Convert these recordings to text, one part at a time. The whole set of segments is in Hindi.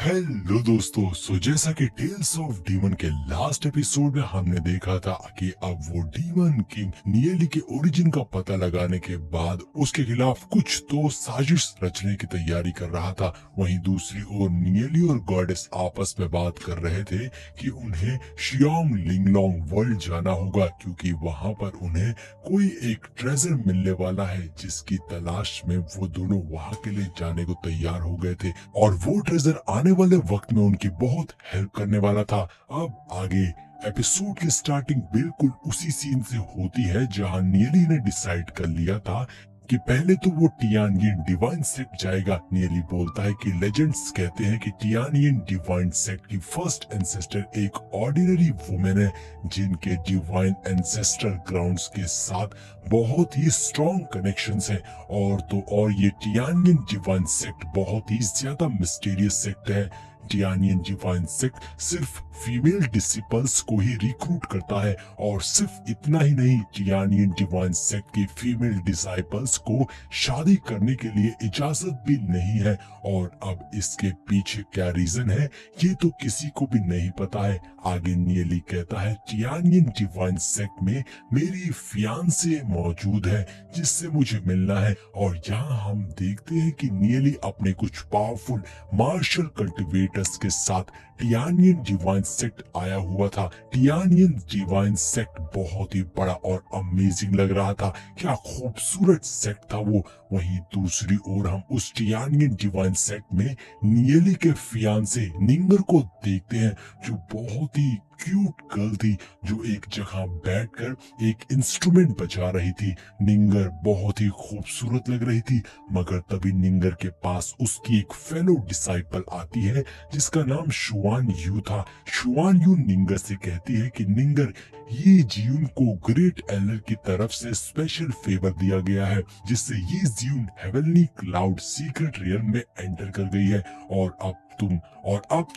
हेलो दोस्तों, जैसा कि टेल्स ऑफ डीमन के लास्ट एपिसोड में हमने देखा था कि अब वो डीमन किंग नियली के ओरिजिन का पता लगाने के बाद उसके खिलाफ कुछ तो साजिश रचने की तैयारी कर रहा था। वहीं दूसरी ओर नियली और गॉडेस आपस में बात कर रहे थे कि उन्हें शियोंग लिंगलोंग वर्ल्ड जाना होगा, क्योंकि वहां पर उन्हें कोई एक ट्रेजर मिलने वाला है जिसकी तलाश में वो दोनों वहां के लिए जाने को तैयार हो गए थे और वो ट्रेजर आने वाले वक्त में उनकी बहुत हेल्प करने वाला था। अब आगे एपिसोड की स्टार्टिंग बिल्कुल उसी सीन से होती है जहां नियली ने डिसाइड कर लिया था कि पहले तो वो टियानयिन डिवाइन सेक्ट जाएगा। नियली बोलता है कि लेजेंड्स कहते हैं कि टियानयिन डिवाइन सेक्ट की फर्स्ट एंसेस्टर एक ऑर्डिनरी वुमेन है जिनके डिवाइन एंसेस्टर ग्राउंड्स के साथ बहुत ही स्ट्रॉन्ग कनेक्शंस हैं। और ये टियानयिन डिवाइन सेक्ट बहुत ही ज्यादा मिस्टीरियस सेक्ट है। टियानयिन डिवाइन सेक्ट सिर्फ फीमेल डिसिपल्स को ही रिक्रूट करता है और सिर्फ इतना ही नहीं, टियानयिन डिवाइन सेक्ट की फीमेल डिसाइपल्स को शादी करने के लिए इजाजत भी नहीं है। और अब इसके पीछे क्या रीजन है ये तो किसी को भी नहीं पता है। आगे नियली कहता है टियानयिन डिवाइन सेक्ट में मेरी फियांसे मौजूद है जिससे मुझे मिलना है। और यहाँ हम देखते हैं कि नियली अपने कुछ पावरफुल मार्शल कल्टिवेटर्स के साथ टियानयिन डिवाइन सेक्ट आया हुआ था। टियानयिन डिवाइन सेक्ट बहुत ही बड़ा और अमेजिंग लग रहा था। क्या खूबसूरत सेक्ट था वो। वहीं दूसरी ओर हम उस टियानयिन डिवाइन सेक्ट में नियली के फियांसे निंगर को देखते हैं, जो बहुत ही क्यूट गर्ल थी जो एक जगह बैठकर एक इंस्ट्रूमेंट बजा रही थी। निंगर बहुत ही खूबसूरत लग रही थी, मगर तभी निंगर के पास उसकी एक फेलो डिसाइपल आती है जिसका नाम शुआन यू था। शुआन यू निंगर से कहती है कि निंगर, ये जियून को ग्रेट एलर की तरफ से स्पेशल फेवर दिया गया है जिससे ये जियून हेवनली क्लाउड सीक्रेट रियल्म में एंटर कर गई है। और अब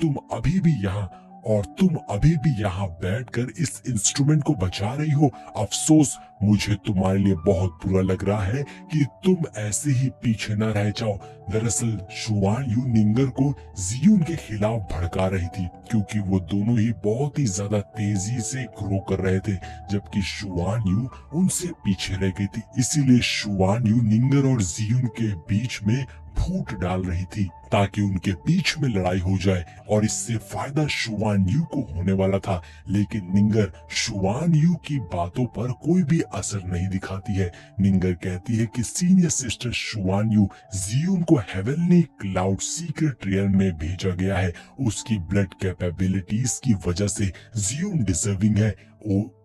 तुम अभी भी यहाँ बैठकर इस इंस्ट्रूमेंट को बजा रही हो। अफसोस, मुझे तुम्हारे लिए बहुत बुरा लग रहा है कि तुम ऐसे ही पीछे न रह जाओ। दरअसल शुआन यू निंगर को जियून के खिलाफ भड़का रही थी, क्योंकि वो दोनों ही बहुत ही ज्यादा तेजी से ग्रो कर रहे थे, जबकि शुआन यू उनसे पीछे रह गई थी। इसीलिए शुआन यू निंगर और जियून के बीच में फूट डाल रही थी ताकि उनके बीच में लड़ाई हो जाए और इससे फायदा शुआन यू को होने वाला था। लेकिन निंगर शुआन यू की बातों पर कोई भी असर नहीं दिखाती है। निंगर कहती है कि सीनियर सिस्टर शुआन यू जियून को हेवनली क्लाउड सीक्रेट रियल्म में भेजा गया है। उसकी ब्लड कैपेबिलिटीज की वजह से जियून डिजर्विंग है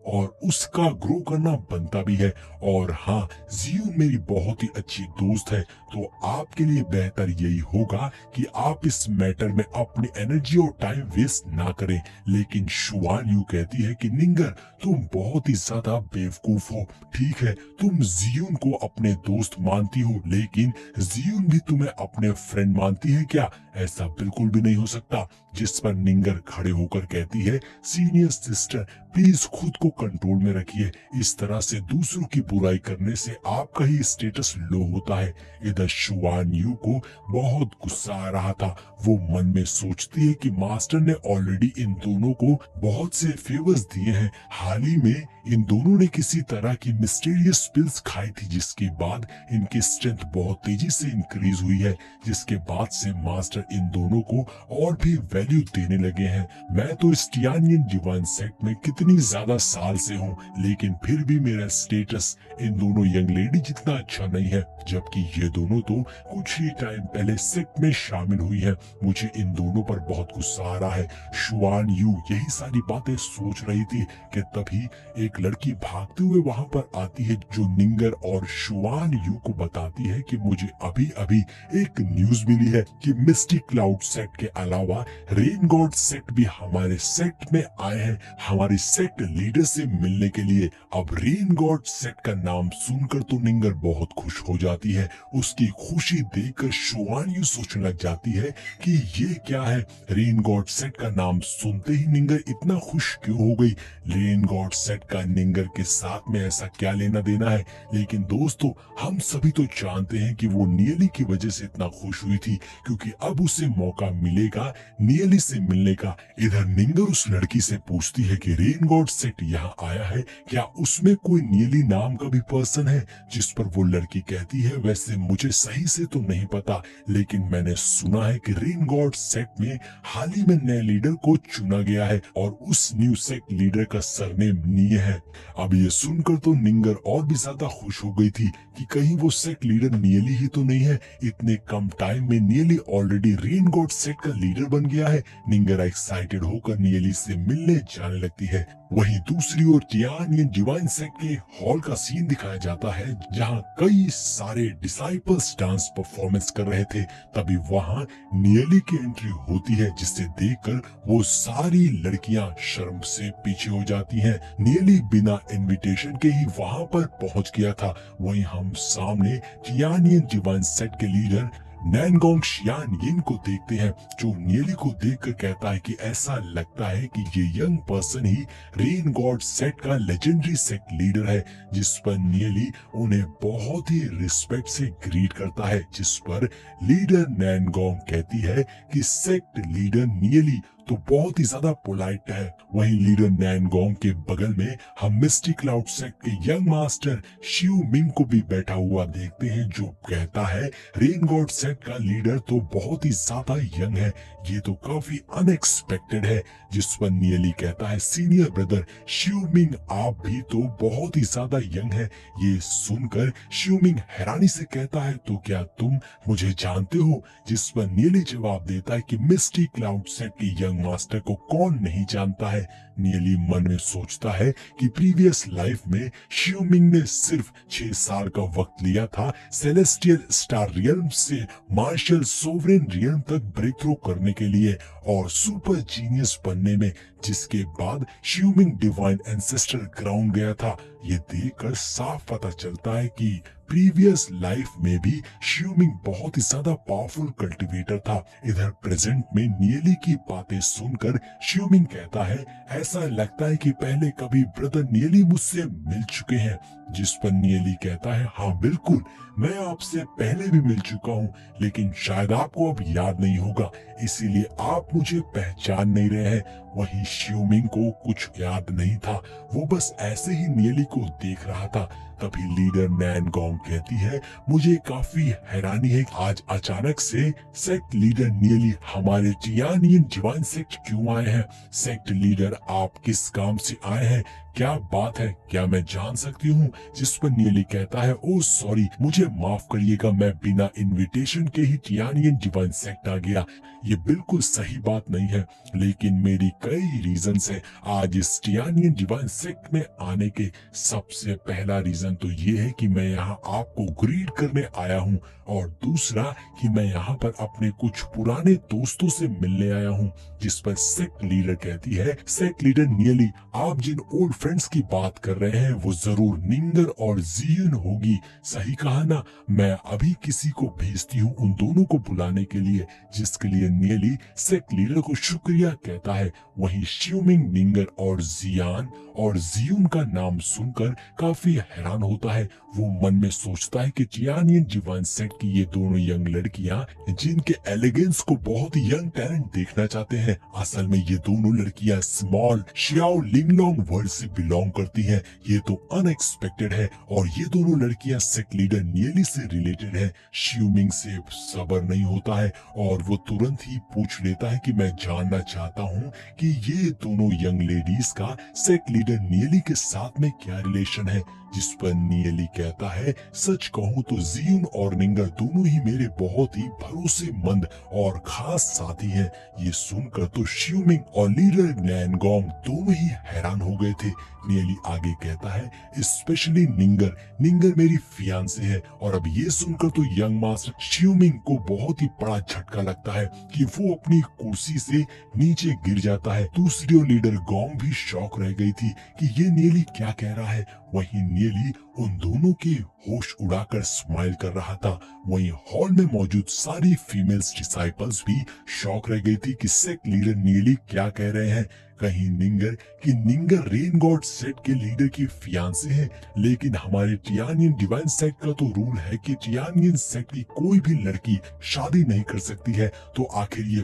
और उसका ग्रो करना बनता भी है। और हाँ, जियून मेरी बहुत ही अच्छी दोस्त है, तो आपके लिए बेहतर यही होगा कि आप इस मैटर में अपनी एनर्जी और टाइम वेस्ट ना करें। लेकिन शुआन यू कहती है कि निंगर, तुम बहुत ही ज्यादा बेवकूफ हो। ठीक है, तुम जियून को अपने दोस्त मानती हो, लेकिन जियून भी तुम्हें अपने फ्रेंड मानती है क्या? ऐसा बिल्कुल भी नहीं हो सकता। जिस पर निंगर खड़े होकर कहती है, सीनियर सिस्टर प्लीज खुद को कंट्रोल में रखिए। इस तरह से दूसरों की बुराई करने से आपका ही स्टेटस लो होता है। इधर शुआन यू को बहुत गुस्सा आ रहा था। वो मन में सोचती है कि मास्टर ने ऑलरेडी इन दोनों को बहुत से फेवर्स दिए हैं। हाल ही में इन दोनों ने किसी तरह की मिस्टीरियस पिल्स खाई थी, जिसके बाद इनकी स्ट्रेंथ बहुत तेजी से इंक्रीज हुई है, जिसके बाद से मास्टर इन दोनों को और भी वैल्यू देने लगे हैं। मैं तो इस टियानयिन डिवाइन सेक्ट में कितनी ज्यादा साल से हूँ, लेकिन फिर भी मेरा स्टेटस इन दोनों यंग लेडी जितना अच्छा नहीं है, जबकि ये दोनों तो कुछ ही टाइम पहले सेक्ट में शामिल हुई है। मुझे इन दोनों पर बहुत गुस्सा आ रहा है। शुआन यू यही सारी बातें सोच रही थी कि तभी एक लड़की भागते हुए वहां पर आती है, जो निंगर और शुआन यू को बताती है कि मुझे अभी अभी एक न्यूज मिली है कि मिस्टिक क्लाउड सेक्ट के अलावा रेन गॉड सेक्ट भी हमारे सेक्ट में आए हैं हमारे सेक्ट लीडर से मिलने के लिए। अब रेन गॉड सेक्ट का नाम सुनकर तो निंगर बहुत खुश हो जाती है। उसकी खुशी देखकर शुआन यू सोचने लग जाती है कि ये क्या है। रेन गॉड सेक्ट का नाम सुनते ही निंगर इतना खुश क्यों हो गई? रेन गॉड सेक्ट का इसका निंगर के साथ में ऐसा क्या लेना देना है। लेकिन दोस्तों, हम सभी तो जानते हैं कि वो नियली की वजह से इतना खुश हुई थी क्योंकि अब उसे मौका मिलेगा नियली से मिलने का। इधर निंगर उस लड़की से पूछती है कि रेन गॉड सेट यहाँ आया है, क्या उसमें कोई नियली नाम का भी पर्सन है। जिस पर वो लड़की कहती है, वैसे मुझे सही से तो नहीं पता, लेकिन मैंने सुना है कि रेन गॉड सेट में हाल ही में नए लीडर को चुना गया है और उस न्यू सेक्ट लीडर का सरनेम निय है। अब ये सुनकर तो निंगर और भी ज्यादा खुश हो गई थी कि कहीं वो सेक्ट लीडर नियली ही तो नहीं है। इतने कम टाइम में नियली ऑलरेडी रेन गॉड सेक्ट का लीडर बन गया है। निंगर एक्साइटेड होकर नियली से मिलने जाने लगती है। वहीं दूसरी ओर टियानियन डिवाइन सेक्ट के हॉल का सीन दिखाया जाता है जहां कई सारे डिसाइपल्स डांस परफॉर्मेंस कर रहे थे। तभी वहां नियली की एंट्री होती है जिसे देखकर वो सारी लड़कियां शर्म से पीछे हो जाती हैं। नियली बिना इनविटेशन के ही वहां पर पहुंच गया था। वहीं हम सामने टियानियन डिवाइन सेक्ट के लीडर नैनगोंग शियान यिन को देखते हैं, जो नियली को देखकर कहता है कि ऐसा लगता है कि ये यंग पर्सन ही रेन गॉड सेट का लेजेंडरी सेक्ट लीडर है। जिस पर नियली उन्हें बहुत ही रिस्पेक्ट से ग्रीट करता है, जिस पर लीडर नैनगोंग कहती है कि सेक्ट लीडर नियली तो बहुत ही ज्यादा पोलाइट है। वहीं लीडर नैनगोंग के बगल में हम मिस्टी क्लाउड सेक्ट के यंग मास्टर शिव मिंग को भी बैठा हुआ देखते हैं, जो कहता है रेन गॉड सेक्ट का लीडर तो बहुत ही ज्यादा यंग है, ये तो काफी अनएक्सपेक्टेड है। जिस पर नियली कहता है, सीनियर ब्रदर शिव मिंग आप भी तो बहुत ही ज्यादा यंग है। ये सुनकर शिव मिंग हैरानी से कहता है, तो क्या तुम मुझे जानते हो। जिस पर नियली जवाब देता है कि मिस्टी क्लाउड सेक्ट के यंग मास्टर को कौन नहीं जानता है। नियली मन में सोचता है कि प्रीवियस लाइफ में शिवमिंग ने सिर्फ 6 साल का वक्त लिया था सेलेस्टियल स्टार रियल्म से मार्शल सोवरेन रियल्म तक ब्रेक थ्रू करने के लिए और सुपर जीनियस बनने में, जिसके बाद शिवमिंग डिवाइन एंसेस्टर ग्राउंड गया था। ये देखकर साफ पता चलता है कि प्रीवियस लाइफ में भी शिवमिंग बहुत ही ज्यादा पावरफुल कल्टीवेटर था। इधर प्रेजेंट में नियली की बातें सुनकर शिवमिंग कहता है, ऐसा लगता है कि पहले कभी ब्रदर नियली मुझसे मिल चुके हैं। जिस पर नियली कहता है, हाँ बिल्कुल, मैं आपसे पहले भी मिल चुका हूँ, लेकिन शायद आपको अब याद नहीं होगा, इसीलिए आप मुझे पहचान नहीं रहे हैं। वहीं शिवमिंग को कुछ याद नहीं था, वो बस ऐसे ही नियली को देख रहा था। तभी लीडर नैनगोंग कहती है, मुझे काफी हैरानी है आज अचानक से सेक्ट लीडर नियली हमारे टियानियन डिवाइन सेक्ट क्यों आए हैं। सेक्ट लीडर आप किस काम से आए हैं, क्या बात है, क्या मैं जान सकती हूँ। जिस पर नियली कहता है, ओ सॉरी, मुझे माफ करिएगा, मैं बिना इनविटेशन के ही टियानियन डिवाइन सेक्ट आ गया। ये बिल्कुल सही बात नहीं है, लेकिन मेरी कई रीजंस है आज इस टियानियन डिवाइन सेक्ट में आने के। सबसे पहला रीजन तो ये है कि मैं यहाँ आपको ग्रीट करने आया हूँ, और दूसरा कि मैं यहाँ पर अपने कुछ पुराने दोस्तों से मिलने आया हूँ। जिस पर सेक्ट लीडर कहती है, सेक्ट लीडर नियली, आप जिन ओल्ड फ्रेंड्स की बात कर रहे हैं वो जरूर निंगर और जियन होगी, सही कहा ना। मैं अभी किसी को भेजती हूँ उन दोनों को बुलाने के लिए। जिसके लिए नियली सेक्ट लीडर को शुक्रिया कहता है। वहीं शिवमिंग निंगर और जियान और जियून का नाम सुनकर काफी हैरान होता है। वो मन में सोचता है कि टियानियन डिवाइन सेक्ट की ये दोनों यंग लड़कियां जिनके एलिगेंस को बहुत यंग टैलेंट देखना चाहते हैं, असल में ये दोनों लड़कियां स्मॉल शियाओ लिंगलोंग वर्ल्ड से बिलोंग करती हैं। ये तो अनएक्सपेक्टेड है, और ये दोनों लड़कियां सेक्ट लीडर नियली से रिलेटेड है। शिवमिंग से सब्र नहीं होता है और वो तुरंत ही पूछ लेता है कि मैं जानना चाहता हूँ कि ये दोनों यंग लेडीज का सेक्ट लीडर नियली के साथ में क्या रिलेशन है। जिस पर नियली कहता है, सच कहूँ तो जियून और निंगर दोनों ही मेरे बहुत ही भरोसेमंद और खास साथी हैं। ये सुनकर तो शिवमिंग और लीडर नैनगोंग दोनों ही हैरान हो गए थे। नियली आगे कहता है, स्पेशली निंगर मेरी फियांसे है। और अब ये सुनकर तो यंग मास्टर शिवमिंग को बहुत ही बड़ा झटका लगता है कि वो अपनी कुर्सी से नीचे गिर जाता है। दूसरी ओर लीडर गोंग भी शॉक रह गई थी कि ये नियली क्या कह रहा है। वहीं नियली उन दोनों के होश उड़ाकर स्माइल कर रहा था। वहीं हॉल में मौजूद सारी फीमेल्स डिसाइपल्स भी शॉक रह गई थी कि सेक्ट लीडर नियली क्या कह रहे हैं। कहीं निंगर कि निंगर रेन गॉड सेट के लीडर की फियांसे है, लेकिन हमारे टियानियन डिवाइन सेट का तो रूल है कि टियानियन सेट की कोई भी लड़की शादी नहीं कर सकती है। तो आखिर ये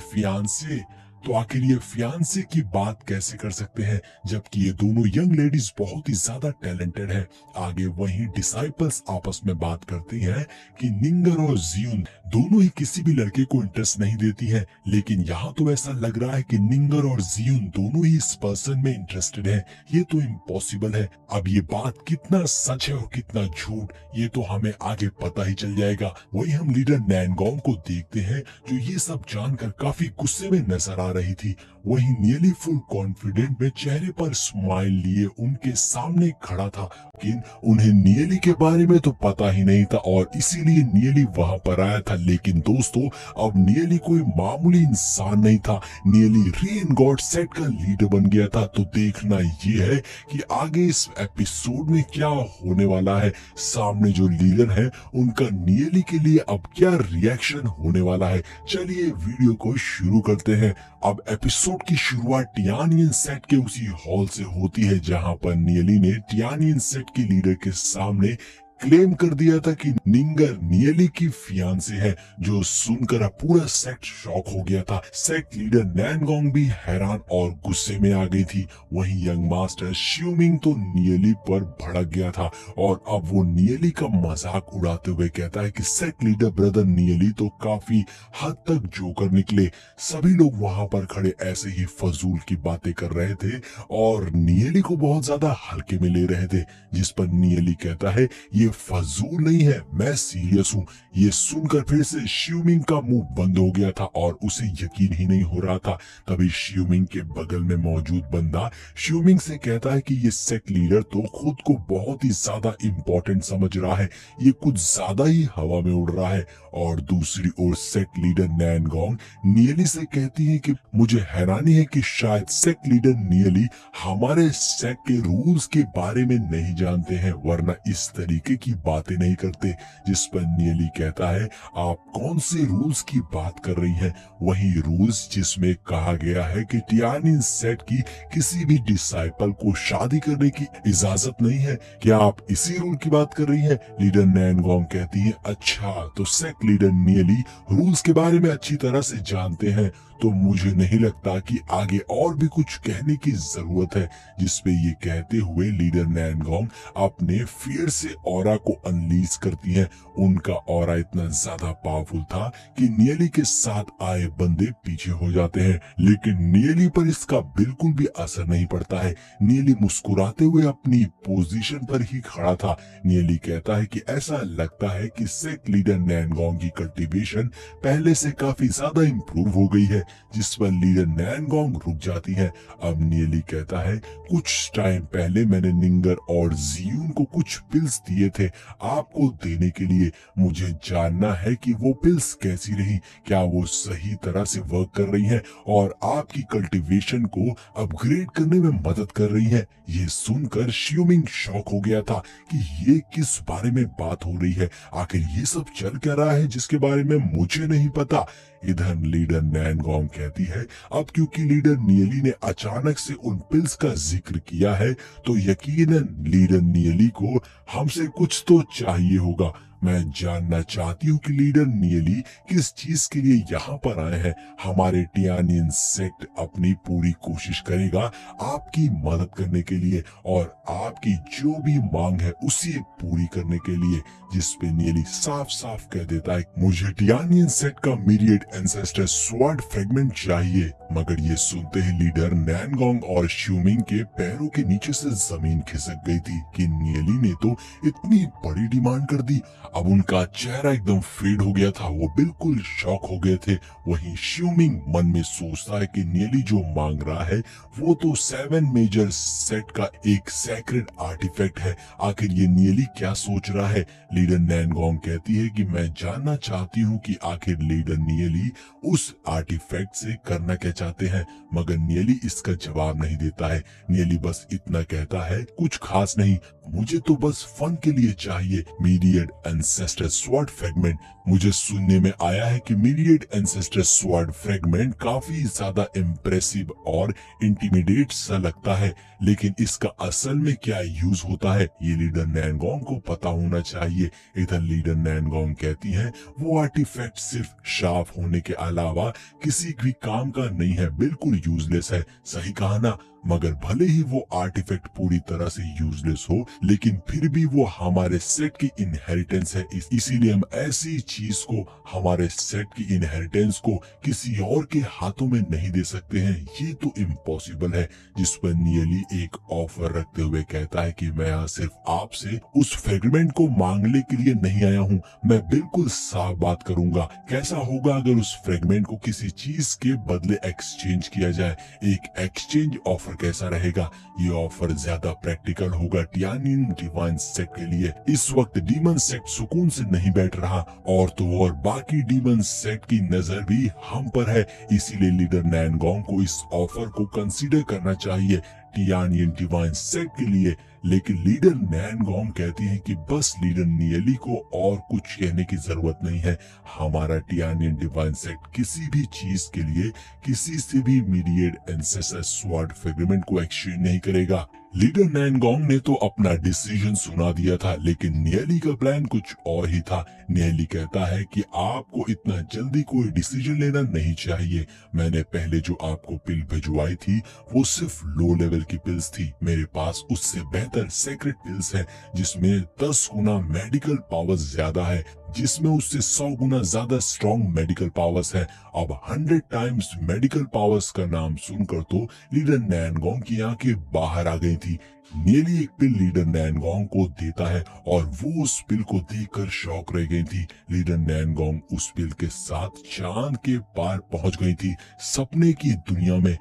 फियांसे की बात कैसे कर सकते हैं, जबकि ये दोनों यंग लेडीज बहुत ही ज्यादा टैलेंटेड है। आगे वहीं डिसाइपल्स आपस में बात करती हैं कि निंगर और जियून दोनों ही किसी भी लड़के को इंटरेस्ट नहीं देती हैं, लेकिन यहाँ तो ऐसा लग रहा है कि निंगर और जियून दोनों ही इस पर्सन में इंटरेस्टेड है। ये तो इम्पॉसिबल है। अब ये बात कितना सच है और कितना झूठ, ये तो हमें आगे पता ही चल जाएगा। वही हम लीडर नैनगोंग को देखते हैं, जो ये सब जानकर काफी गुस्से में नजर आ रही थी। वही नियली फुल कॉन्फिडेंट में चेहरे पर स्माइल लिए उनके सामने खड़ा था, लेकिन उन्हें नियली के बारे में तो पता ही नहीं था और इसीलिए नियली वहां पर आया था। लेकिन दोस्तों, अब नियली कोई मामूली इंसान नहीं था, नियली रेन गॉड सेट का लीडर बन गया था। तो देखना ये है कि आगे इस एपिसोड में क्या होने वाला है। सामने जो लीडर है उनका नियली के लिए अब क्या रिएक्शन होने वाला है। चलिए वीडियो को शुरू करते हैं। अब एपिसोड की शुरुआत टियानियन सेट के उसी हॉल से होती है, जहां पर नियली ने टियानियन सेट के लीडर के सामने क्लेम कर दिया था कि निंगर नियली की फियांसे है, जो सुनकर पूरा सेक्ट शॉक हो गया था। सेक्ट लीडर नैनगोंग भी हैरान और गुस्से में आ गई थी। वहीं यंग मास्टर श्यूमिंग तो नियली पर भड़क गया था और अब वो नियली का मजाक उड़ाते हुए कहता है कि सेक्ट लीडर ब्रदर नियली तो काफी हद तक जोकर निकले। सभी लोग वहां पर खड़े ऐसे ही फजूल की बातें कर रहे थे और नियली को बहुत ज्यादा हल्के में ले रहे थे, जिस पर नियली कहता है ये फजूल नहीं है, मैं सीरियस हूँ। ये सुनकर फिर से श्यूमिंग का मुंह बंद हो गया था और उसे यकीन ही नहीं हो रहा था। तभी श्यूमिंग के बगल में मौजूद बंदा श्यूमिंग से कहता है कि ये सेक्ट लीडर तो खुद को बहुत ही ज्यादा इंपॉर्टेंट समझ रहा है, ये कुछ ज्यादा ही हवा में उड़ रहा है। और दूसरी ओर सेक्ट लीडर नैनगोंग नियली से कहती है कि मुझे हैरानी है कि शायद सेक्ट लीडर नियली हमारे सेक्ट के रूल्स के बारे में नहीं जानते हैं, वरना इस तरीके की बातें नहीं करते। जिस पर नियली कहता है आप कौन से रूल्स की बात कर रही हैं? वही रूल्स जिसमें कहा गया है कि टियानियन सेट की किसी भी डिसाइपल को शादी करने की इजाजत नहीं है। क्या आप इसी रूल की बात कर रही हैं? लीडर नैनगोंग कहती है अच्छा, तो सेक्ट लीडर नियली रूल्स के बारे में अच्छी तरह से जानते हैं, तो मुझे नहीं लगता कि आगे और भी कुछ कहने की जरूरत है। जिसपे ये कहते हुए लीडर नैनगोंग अपने फियर से ऑरा को अनलीज करती हैं। उनका ऑरा इतना ज्यादा पावरफुल था कि नियली के साथ आए बंदे पीछे हो जाते हैं, लेकिन नियली पर इसका बिल्कुल भी असर नहीं पड़ता है। नियली मुस्कुराते हुए अपनी पोजीशन पर ही खड़ा था। नियली कहता है कि ऐसा लगता है कि सेक्ट लीडर नैनगोंग की कल्टीवेशन पहले से काफी ज्यादा इंप्रूव हो गई है। जिस पर लीडर नैनगोंग रुक जाती है। अब नियली कहता है कुछ टाइम पहले मैंने निंगर और जियून को कुछ पिल्स दिए थे आपको देने के लिए। मुझे जानना है कि वो पिल्स कैसी रही, क्या वो सही तरह से वर्क कर रही हैं और आपकी कल्टीवेशन को अपग्रेड करने में मदद कर रही हैं। ये सुनकर श्यूमिंग शॉक हो गया था कि ये किस बारे में बात हो रही है, आखिर ये सब चल क्या रहा है जिसके बारे में मुझे नहीं पता। इधर लीडर नैनगोंग कहती है अब क्योंकि लीडर नियली ने अचानक से उन पिल्स का जिक्र किया है, तो यकीनन लीडर नियली को हमसे कुछ तो चाहिए होगा। मैं जानना चाहती हूँ कि लीडर नियली किस चीज के लिए यहाँ पर आए हैं। हमारे टियानियन सेक्ट अपनी पूरी कोशिश करेगा आपकी मदद करने के लिए और आपकी जो भी मांग है उसे पूरी करने के लिए। जिस पे नियली साफ साफ कह देता है मुझे टियानियन सेक्ट का मीडिएट एंसेस्टर स्वॉर्ड फ्रेगमेंट चाहिए। मगर ये सुनते ही लीडर नैनगोंग और श्यूमिंग के पैरों के नीचे से जमीन खिसक गई थी कि नियली ने तो इतनी बड़ी डिमांड कर दी। अब उनका चेहरा एकदम फेड हो गया था, वो बिल्कुल शॉक हो गए थे। वहीं श्यूमिंग मन में सोचता है कि नियली जो मांग रहा है वो तो 7 मेजर सेट का एक सैक्रेड आर्टिफैक्ट है। आखिर ये नियली क्या सोच रहा है? लीडर नैनगोंग कहती है कि मैं जानना चाहती हूँ कि आखिर लीडर नियली उस आर्टिफैक्ट से करना क्या चाहते हैं, मगर नियली इसका जवाब नहीं देता है। नियली बस इतना कहता है, कुछ खास नहीं, मुझे तो बस फन के लिए चाहिए मीडिएट एंसेस्टर स्वॉर्ड फ्रेगमेंट। मुझे सुनने में आया है कि मीडिएट एंसेस्टर स्वॉर्ड फ्रेगमेंट काफी ज्यादा इम्प्रेसिव और इंटिमिडेट सा लगता है, लेकिन इसका असल में क्या यूज होता है ये लीडर नैनगोंग को पता होना चाहिए। इधर लीडर नैनगोंग कहती हैं, वो आर्टिफैक्ट सिर्फ शार्प होने के अलावा किसी भी काम का नहीं है, बिल्कुल यूजलेस है। सही कहा ना? मगर भले ही वो आर्टिफैक्ट पूरी तरह से यूजलेस हो, लेकिन फिर भी वो हमारे सेट की इनहेरिटेंस है। इसीलिए हम ऐसी चीज को, हमारे सेट की इनहेरिटेंस को किसी और के हाथों में नहीं दे सकते हैं। ये तो इम्पॉसिबल है। जिस पर नियली एक ऑफर रखते हुए कहता है कि मैं यहाँ सिर्फ आपसे उस फ्रेगमेंट को मांगने के लिए नहीं आया हूँ, मैं बिल्कुल साफ बात करूंगा। कैसा होगा अगर उस फ्रेगमेंट को किसी चीज के बदले एक्सचेंज किया जाए? एक एक्सचेंज ऑफर कैसा रहेगा? ये ऑफर ज्यादा प्रैक्टिकल होगा टियानियन डिवाइन सेट के लिए। इस वक्त डीमन सेट सुकून से नहीं बैठ रहा, और तो और बाकी डीमन सेट की नजर भी हम पर है। इसीलिए लीडर नैनगोंग को इस ऑफर को कंसीडर करना चाहिए टियानियन डिवाइन सेट के लिए। लेकिन लीडर नैनगोंग कहती हैं कि बस लीडर नियली को और कुछ कहने की जरूरत नहीं है। हमारा टियानियन डिवाइन सेट किसी भी चीज के लिए किसी से भी मीडिएट एंसेस्टर स्वॉर्ड फ्रेगमेंट को एक्सचेंज नहीं करेगा। लीडर नैनगोंग ने तो अपना डिसीजन सुना दिया था, लेकिन नियली का प्लान कुछ और ही था। नियली कहता है कि आपको इतना जल्दी कोई डिसीजन लेना नहीं चाहिए। मैंने पहले जो आपको पिल भिजवाई थी वो सिर्फ लो लेवल की पिल्स थी। मेरे पास उससे बेहतर सेक्रेट पिल्स है जिसमें 10 गुना मेडिकल पावर ज्यादा है, जिसमें उससे 100 गुना ज्यादा स्ट्रॉन्ग मेडिकल पावर्स है। अब 100 टाइम्स मेडिकल पावर्स का नाम सुनकर तो लीडर नैनगोंग की आंखें बाहर आ गई थी। नियली एक पिल लीडर नैनगोंग को देता है और वो उस पिल को देखकर शॉक रह गई थी। लीडर नैनगोंग उस पिल के साथ चांद के पार पहुंच गई थी, सपने की दुनिया में।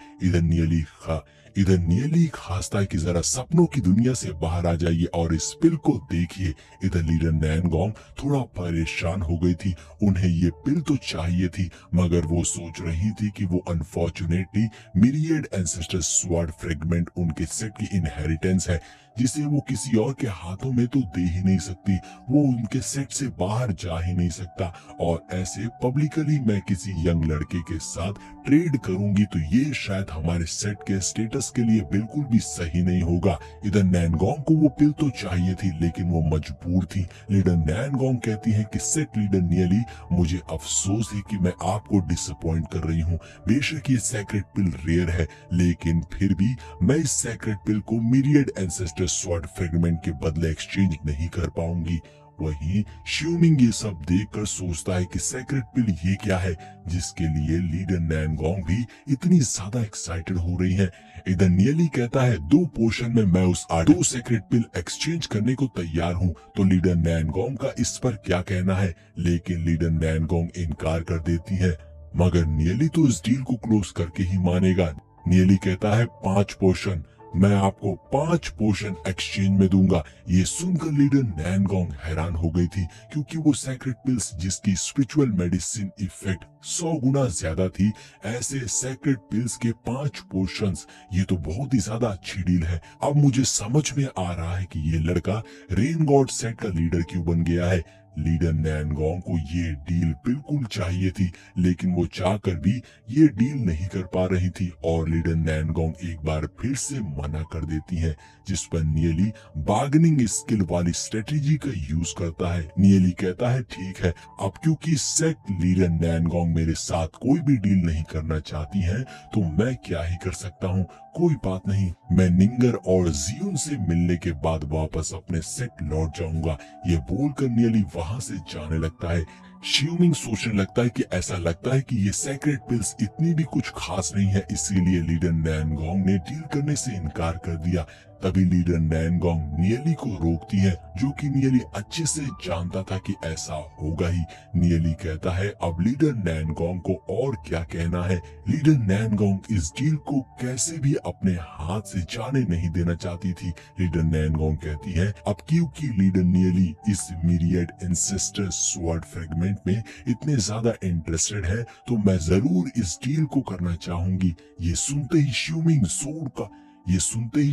इधर नियली खास्ता है कि जरा सपनों की दुनिया से बाहर आ जाइए और इस पिल को देखिए। इधर लीडर नैनगोंग थोड़ा परेशान हो गई थी। उन्हें ये पिल तो चाहिए थी, मगर वो सोच रही थी कि वो unfortunately mediate ancestor sword fragment उनके सेट की इनहेरिटेंस है, जिसे वो किसी और के हाथों में तो दे ही नहीं सकती। वो उनके सेट से बाहर जा ही नहीं सकता, और ऐसे पब्लिकली मैं किसी यंग लड़के के साथ ट्रेड करूंगी तो ये शायद हमारे सेट के स्टेटस के लिए बिल्कुल भी सही नहीं होगा। इधर नैनगोंग को वो पिल तो चाहिए थी, लेकिन वो मजबूर थी। लीडर नैनगोंग कहती है कि सेट लीडर नियली, मुझे अफसोस है कि मैं आपको डिसअपॉइंट कर रही हूँ। बेशक ये सेक्रेट पिल रेयर है, लेकिन फिर भी मैं इस सेक्रेट पिल को मीडिएट एंसेस्टर स्वॉर्ड फ्रेगमेंट के बदले एक्सचेंज नहीं कर पाऊंगी। वहीं श्यूमिंग ये सब देखकर सोचता है कि सेक्रेट पिल ये क्या है जिसके लिए लीडर नैनगोंग भी इतनी ज्यादा एक्साइटेड हो रही है। इधर नियली कहता है 2 पोर्शन में मैं उस 2 सेक्रेट पिल एक्सचेंज करने को तैयार हूँ। तो लीडर नैनगोंग का इस पर क्या कहना है? लेकिन लीडर नैनगोंग इनकार कर देती है, मगर नियली तो इस डील को क्लोज करके ही मानेगा। नियली कहता है 5 पोर्शन, मैं आपको 5 पोर्शन एक्सचेंज में दूंगा। ये सुनकर लीडर नैनगोंग हैरान हो गई थी, क्योंकि वो सेक्रेट पिल्स जिसकी स्पिरिचुअल मेडिसिन इफेक्ट 100 गुना ज्यादा थी, ऐसे सेक्रेट पिल्स के 5 पोर्शंस, ये तो बहुत ही ज्यादा अच्छी डील है। अब मुझे समझ में आ रहा है कि ये लड़का रेन गॉड सेट का लीडर क्यों बन गया है। लीडर नैनगोंग को ये डील बिल्कुल चाहिए थी, लेकिन वो चाहकर भी ये डील नहीं कर पा रही थी, और लीडर नैनगोंग एक बार फिर से मना कर देती है, जिस पर नियली बार्गेनिंग स्किल वाली स्ट्रेटेजी का यूज करता है। नियली कहता है ठीक है, अब क्योंकि सेट लीडर नैनगोंग मेरे साथ कोई भी डील नहीं करना चाहती हैं, तो मैं क्या ही कर सकता हूँ। कोई बात नहीं, मैं निंगर और जियुन से मिलने के बाद वापस अपने सेट लौट जाऊंगा। ये बोलकर नियली वहां से जाने लगता है। श्यूमिंग सोचने लगता है कि ऐसा लगता है कि ये सेक्रेट पिल्स इतनी भी कुछ खास नहीं है, इसीलिए लीडर नैनगोंग ने डील करने से इनकार कर दिया। तभी लीडर नैनगोंग नियली को रोकती है, जो कि नियली अच्छे से जानता था कि ऐसा होगा ही। नियली कहता है अब लीडर नैनगोंग को और क्या कहना है। लीडर नैनगोंग इस डील को कैसे भी अपने हाथ से जाने नहीं देना चाहती थी। लीडर नैनगोंग कहती है अब क्योंकि लीडर नियली इस मिरियड एंसेस्टर स्वॉर्ड फ्रेगमेंट में इतने ज्यादा इंटरेस्टेड है तो मैं जरूर इस डील को करना चाहूंगी। ये सुनते ही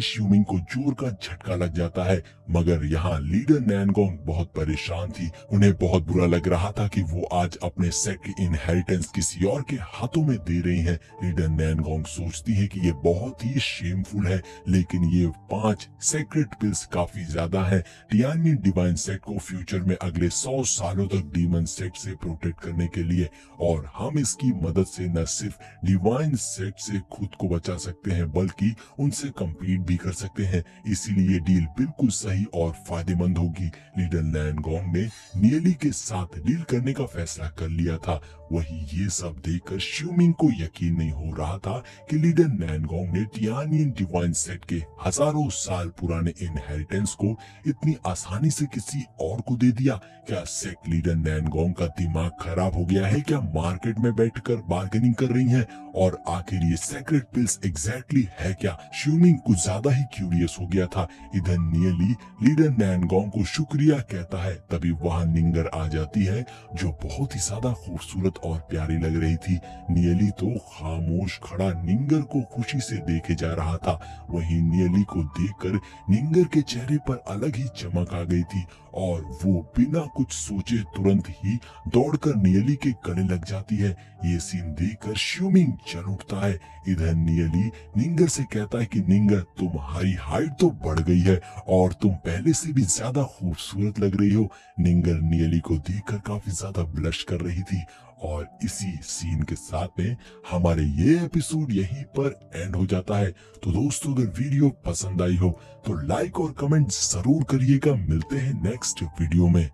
श्यूमिंग को जोर का झटका लग जाता है। मगर यहाँ लीडर नैनगोंग बहुत परेशान थी। उन्हें बहुत बुरा लग रहा था कि वो आज अपने सेट की इनहेरिटेंस किसी और के हाथों में दे रही हैं। लीडर नैनगोंग सोचती है कि ये बहुत ही शेमफुल है, लेकिन ये 5 सेक्रेट पिल्स काफी ज्यादा है। टियानियन डिवाइन सेट को फ्यूचर में अगले 100 सालों तक डीमन सेट से प्रोटेक्ट करने के लिए, और हम इसकी मदद से न सिर्फ डिवाइन सेट से खुद को बचा सकते हैं बल्कि उनसे कम्पीट भी कर सकते हैं। इसीलिए डील बिल्कुल सही और फायदेमंद होगी। लीडर नैनगोंग ने नियली के साथ डील करने का फैसला कर लिया था। वही ये सब देखकर श्यूमिंग को यकीन नहीं हो रहा था कि लीडर नैनगोंग ने टियानियन डिवाइन सेट के हजारों साल पुराने इनहेरिटेंस को इतनी आसानी से किसी और को दे दिया। क्या सेट लीडर नैनगोंग का दिमाग खराब हो गया है? क्या मार्केट में बैठकर बार्गेनिंग कर रही हैं? और आखिर ये सेक्रेट पिल्स एग्जैक्टली है क्या? श्यूमिंग कुछ ज्यादा ही क्यूरियस हो गया था। इधर नियली लीडर नैनगोंग को शुक्रिया कहता है। तभी वहां निंगर आ जाती है, जो बहुत ही ज्यादा खूबसूरत और प्यारी लग रही थी। नियली तो खामोश खड़ा निंगर को खुशी से देखे जा रहा था। वहीं नियली को देखकर निंगर के चेहरे पर अलग ही चमक आ गई थी और वो बिना कुछ सोचे तुरंत ही दौड़कर नियली के गले लग जाती है। ये सीन देखकर श्यूमिंग चल उठता है। इधर नियली निंगर से कहता है कि निंगर, तुम्हारी हाइट तो बढ़ गई है और तुम पहले से भी ज्यादा खूबसूरत लग रही हो। निंगर नियली को देखकर काफी ज्यादा ब्लश कर रही थी। और इसी सीन के साथ में हमारे ये एपिसोड यहीं पर एंड हो जाता है। तो दोस्तों, अगर वीडियो पसंद आई हो तो लाइक और कमेंट जरूर करिएगा। मिलते हैं नेक्स्ट वीडियो में।